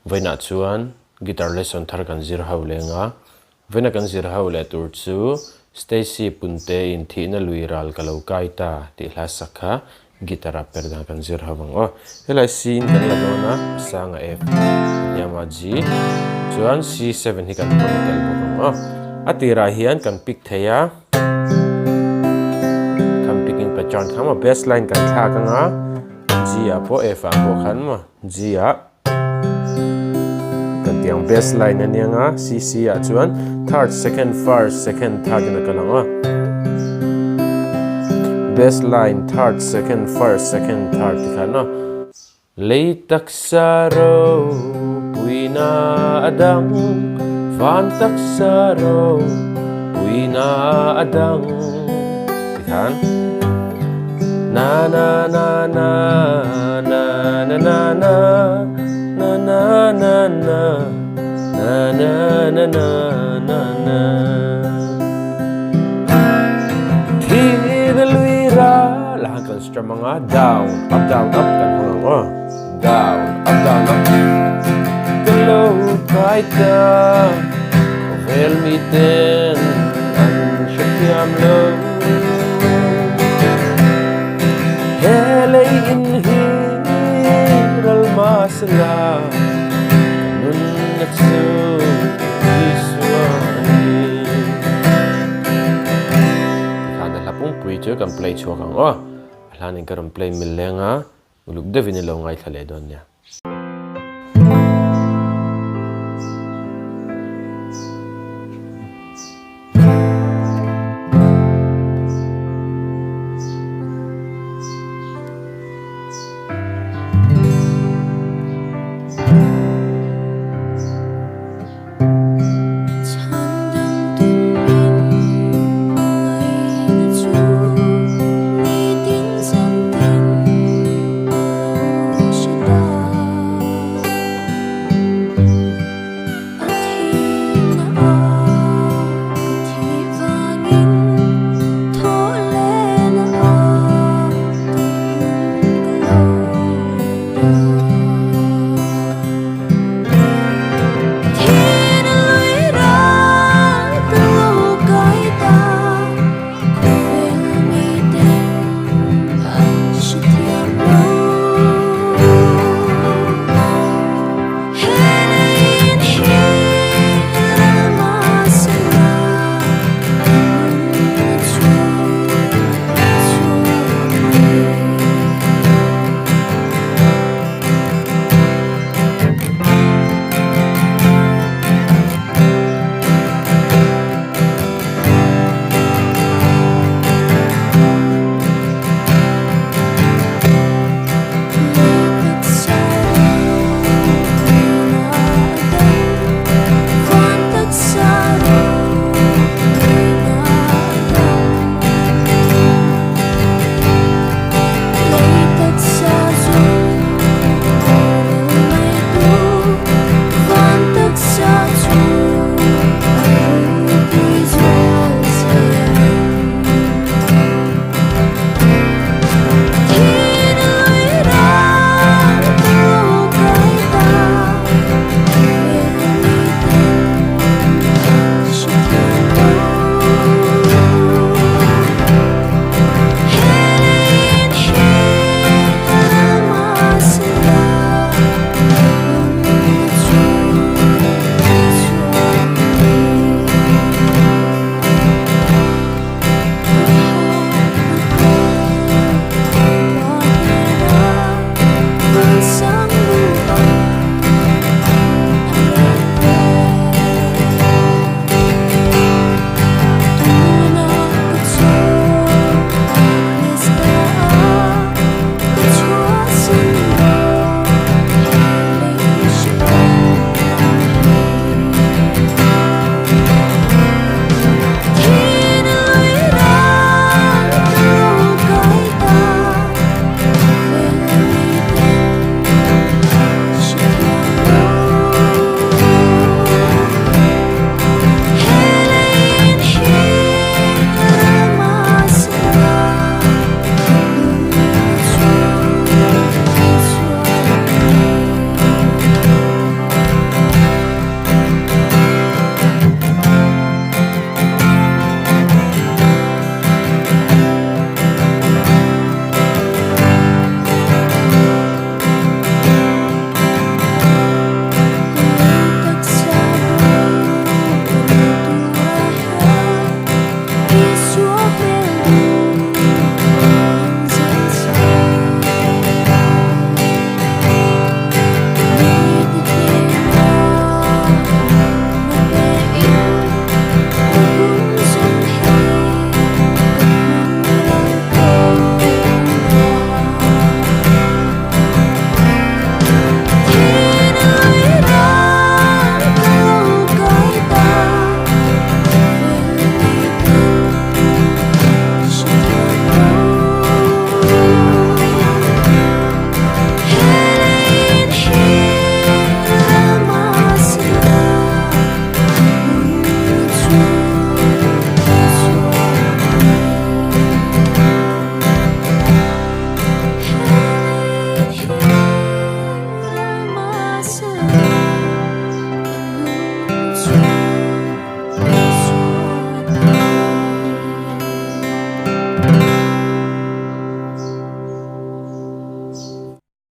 Vaina chuan guitar lesson thar kan zir ho lenga vaina kan zir ho le tur chu Stacy Punte in Thihna luiral kalau kaita ti hla sakha guitar Perhdan kan zir ho bang helai C kan la dona sanga F yama G chuan C7 hi kan tel bang atira hian kan pick theya kan picking pattern khama bassline kan thla kanga G a po F a po khan ma G a yang bassline na niya nga C a chuan third second first second third na kalanga bassline third second first second third kana leitak saro puina adang van tak saro puina adang kan na na na na na na na na na na na na na na na na na Thihna luira lahan kan strum mga down up kan mga down up kalau kaita vel miten an syakiam lo helay inhiral masala nun naksu iswani kada lapung pui chu kan play chu kang alanin karon play milenga uluk de vinilo ngai thale don ya Hãy subscribe cho kênh Ghiền Mì Gõ để không bỏ lỡ Thihna.